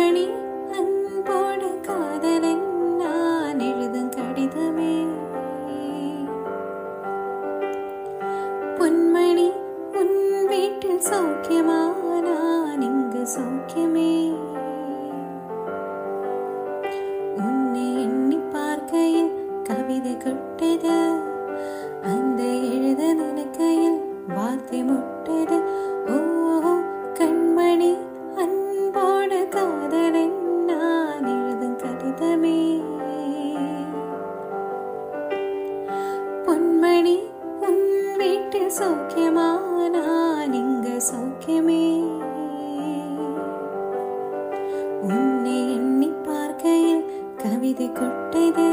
பொன்மணி அன்போடு காதலன் நான் எழுதும் கடிதமே. பொன்மணி உன் வீட்டில் சௌக்கியமா, நான் இங்கு சௌக்கியமே. உன்னை எண்ணி பார்க்கையில் கவிதை கொட்டது, அந்த எழுத நினைக்கையில் வார்த்தை முட்டது. ஓ கண்மணி அன்போடு காதலன் நான் எழுதும் கடிதமே. பொன்மணி உன் வீட்டில் சௌக்கியமா, நான் இங்கு சௌக்கியமே. உன்னை எண்ணி பார்க்கையில் கவிதை கொட்டது,